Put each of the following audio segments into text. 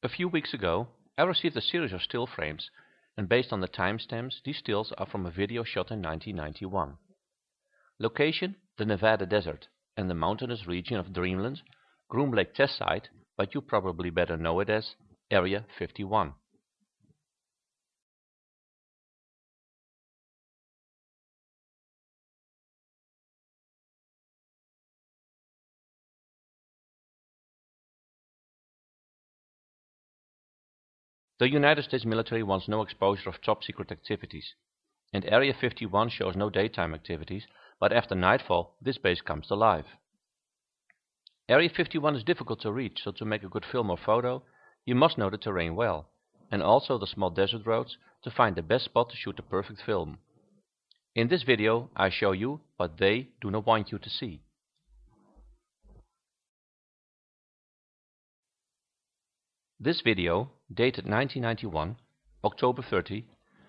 A few weeks ago, I received a series of still frames, and based on the timestamps, these stills are from a video shot in 1991. Location: the Nevada desert and the mountainous region of Dreamland, Groom Lake test site, but you probably better know it as Area 51. The United States military wants no exposure of top secret activities, and Area 51 shows no daytime activities, but after nightfall this base comes alive. Area 51 is difficult to reach, so to make a good film or photo, you must know the terrain well, and also the small desert roads to find the best spot to shoot the perfect film. In this video I show you what they do not want you to see. This video, dated 1991, October 30,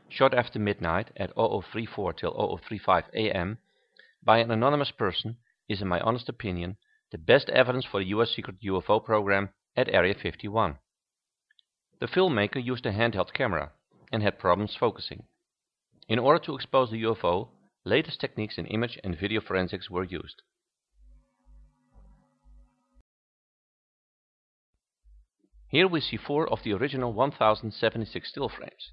shot after midnight at 0034 till 0035 am by an anonymous person, is in my honest opinion the best evidence for the US secret UFO program at Area 51. The filmmaker used a handheld camera and had problems focusing. In order to expose the UFO, latest techniques in image and video forensics were used. Here we see 4 of the original 1076 still frames.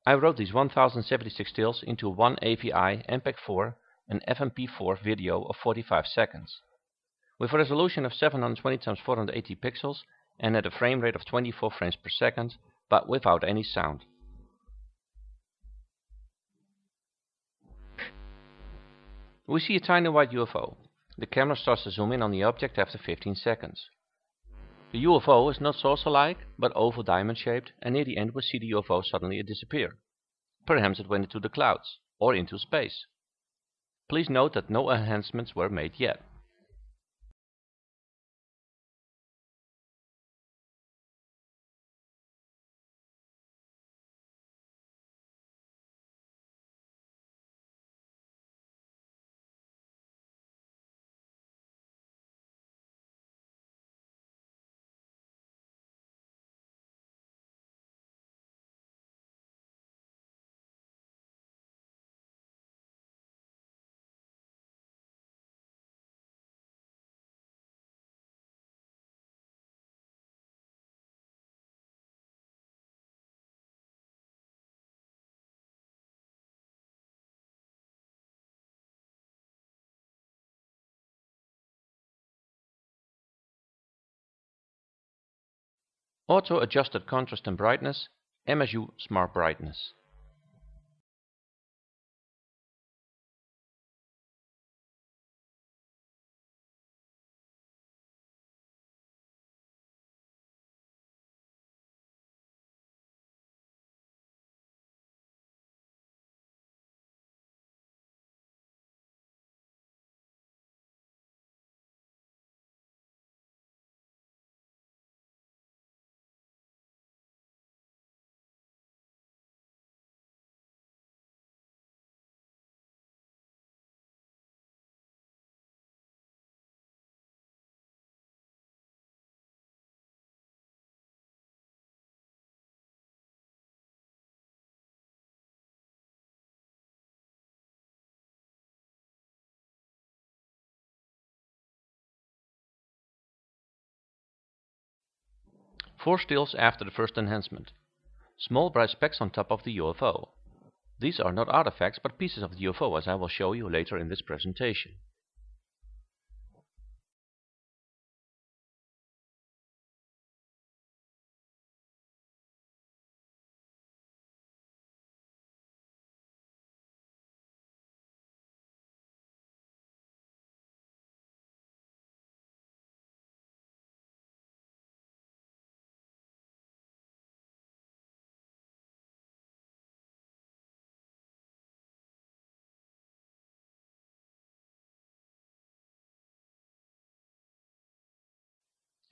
I wrote these 1076 stills into one AVI MPEG-4 and FMP4 video of 45 seconds, with a resolution of 720 x 480 pixels and at a frame rate of 24 frames per second, but without any sound. We see a tiny white UFO. The camera starts to zoom in on the object after 15 seconds. The UFO is not saucer-like, but oval diamond shaped, and near the end we see the UFO suddenly disappear. Perhaps it went into the clouds, or into space. Please note that no enhancements were made yet. Auto adjusted contrast and brightness, MSU smart brightness. Four stills after the first enhancement. Small bright specks on top of the UFO. These are not artifacts but pieces of the UFO, as I will show you later in this presentation.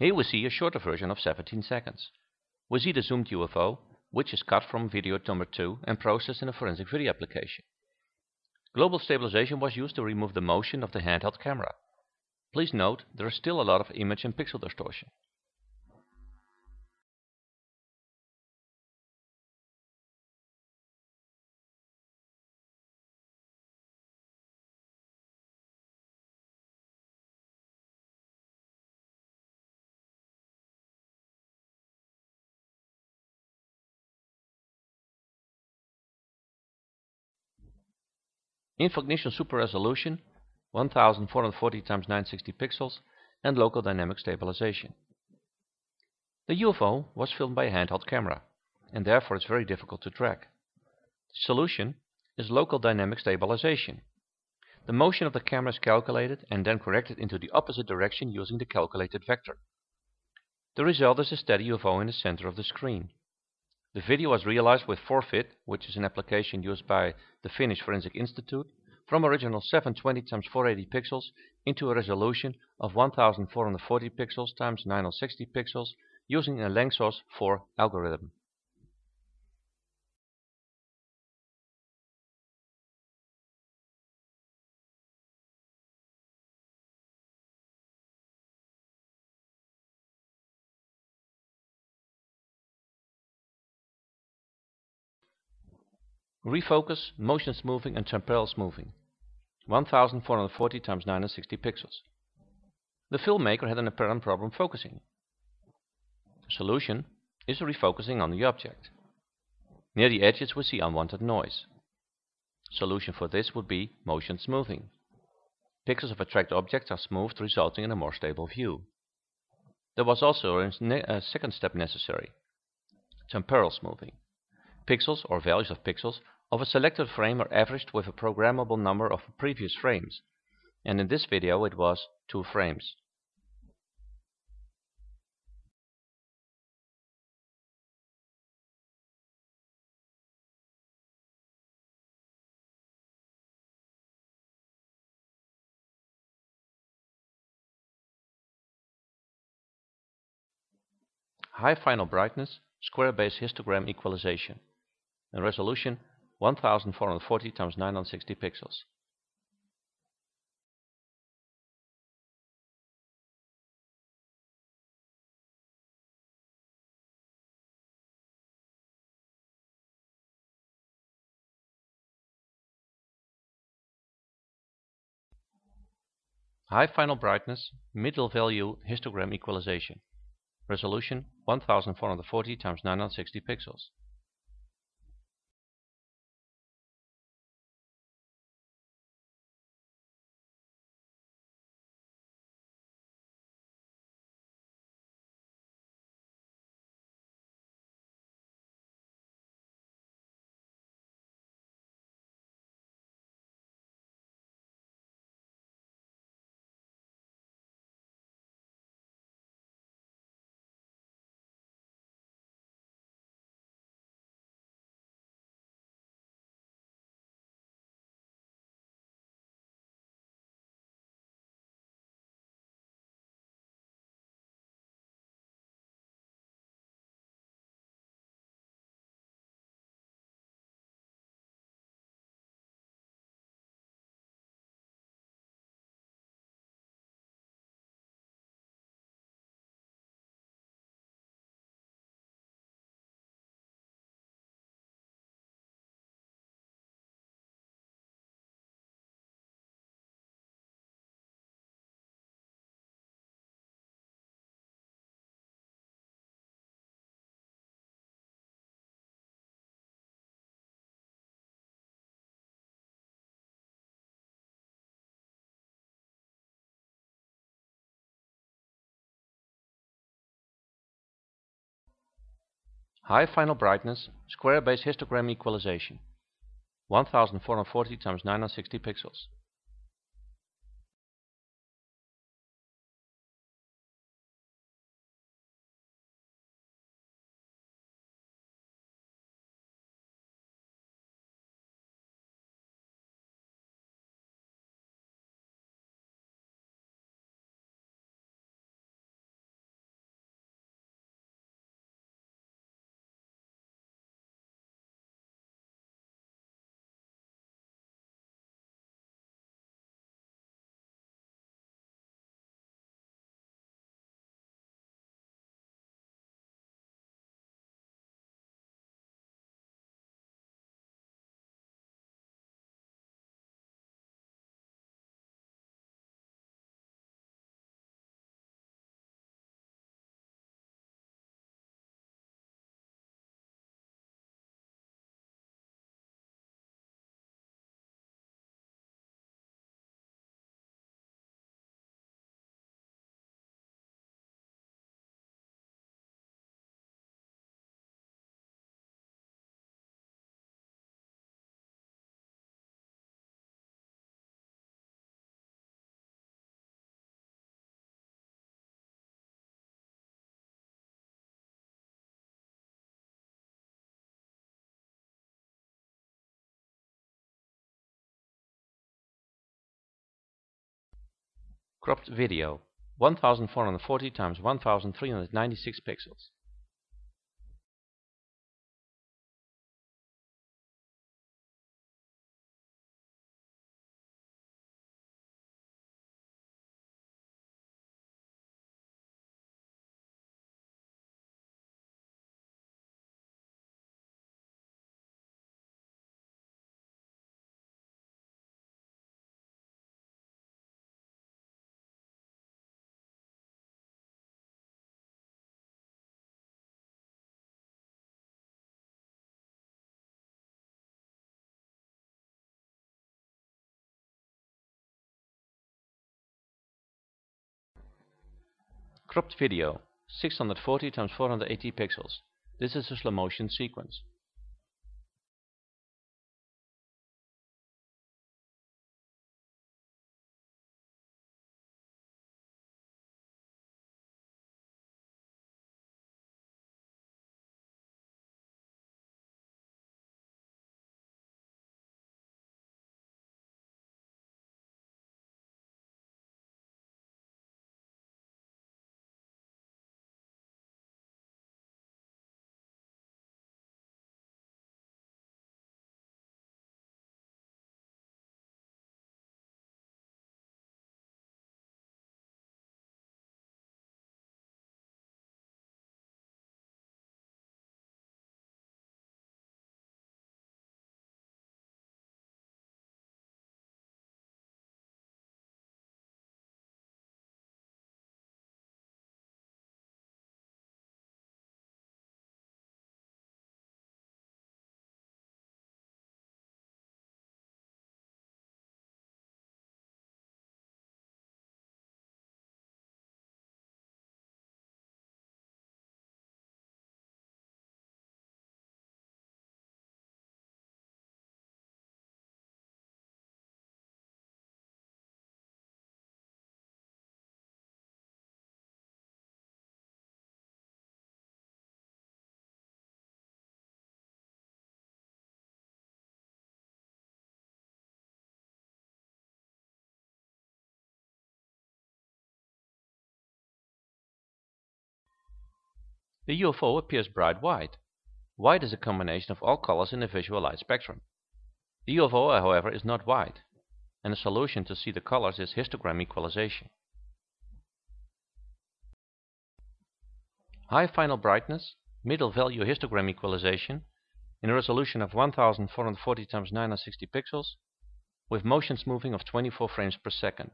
Here we see a shorter version of 17 seconds. We see the zoomed UFO, which is cut from video number 2 and processed in a forensic video application. Global stabilization was used to remove the motion of the handheld camera. Please note there is still a lot of image and pixel distortion. Infognition super resolution 1440 x 960 pixels and local dynamic stabilization. The UFO was filmed by a handheld camera and therefore it's very difficult to track. The solution is local dynamic stabilization. The motion of the camera is calculated and then corrected into the opposite direction using the calculated vector. The result is a steady UFO in the center of the screen. The video was realized with Forfeit, which is an application used by the Finnish Forensic Institute, from original 720 x 480 pixels into a resolution of 1440 pixels x 960 pixels using a Lanczos 4 algorithm. Refocus, motion smoothing and temporal smoothing 1440 x 960 pixels. The filmmaker had an apparent problem focusing. The solution is refocusing on the object. Near the edges we see unwanted noise. Solution for this would be motion smoothing. Pixels of a tracked object are smoothed, resulting in a more stable view. There was also a second step necessary: temporal smoothing. Pixels or values of pixels of a selected frame are averaged with a programmable number of previous frames, and in this video it was 2 frames. High final brightness, square base histogram equalization, and resolution 1440 x 960 pixels. High final brightness, middle value histogram equalization, resolution 1440 x 960 pixels. High final brightness, square base histogram equalization, 1440 x 960 pixels. Cropped video 1440 x 1396 pixels. Cropped video 640 x 480 pixels. This is a slow motion sequence. The UFO appears bright white. White is a combination of all colors in the visual light spectrum. The UFO, however, is not white, and the solution to see the colors is histogram equalization. High final brightness, middle value histogram equalization in a resolution of 1440 x 960 pixels with motion smoothing of 24 frames per second.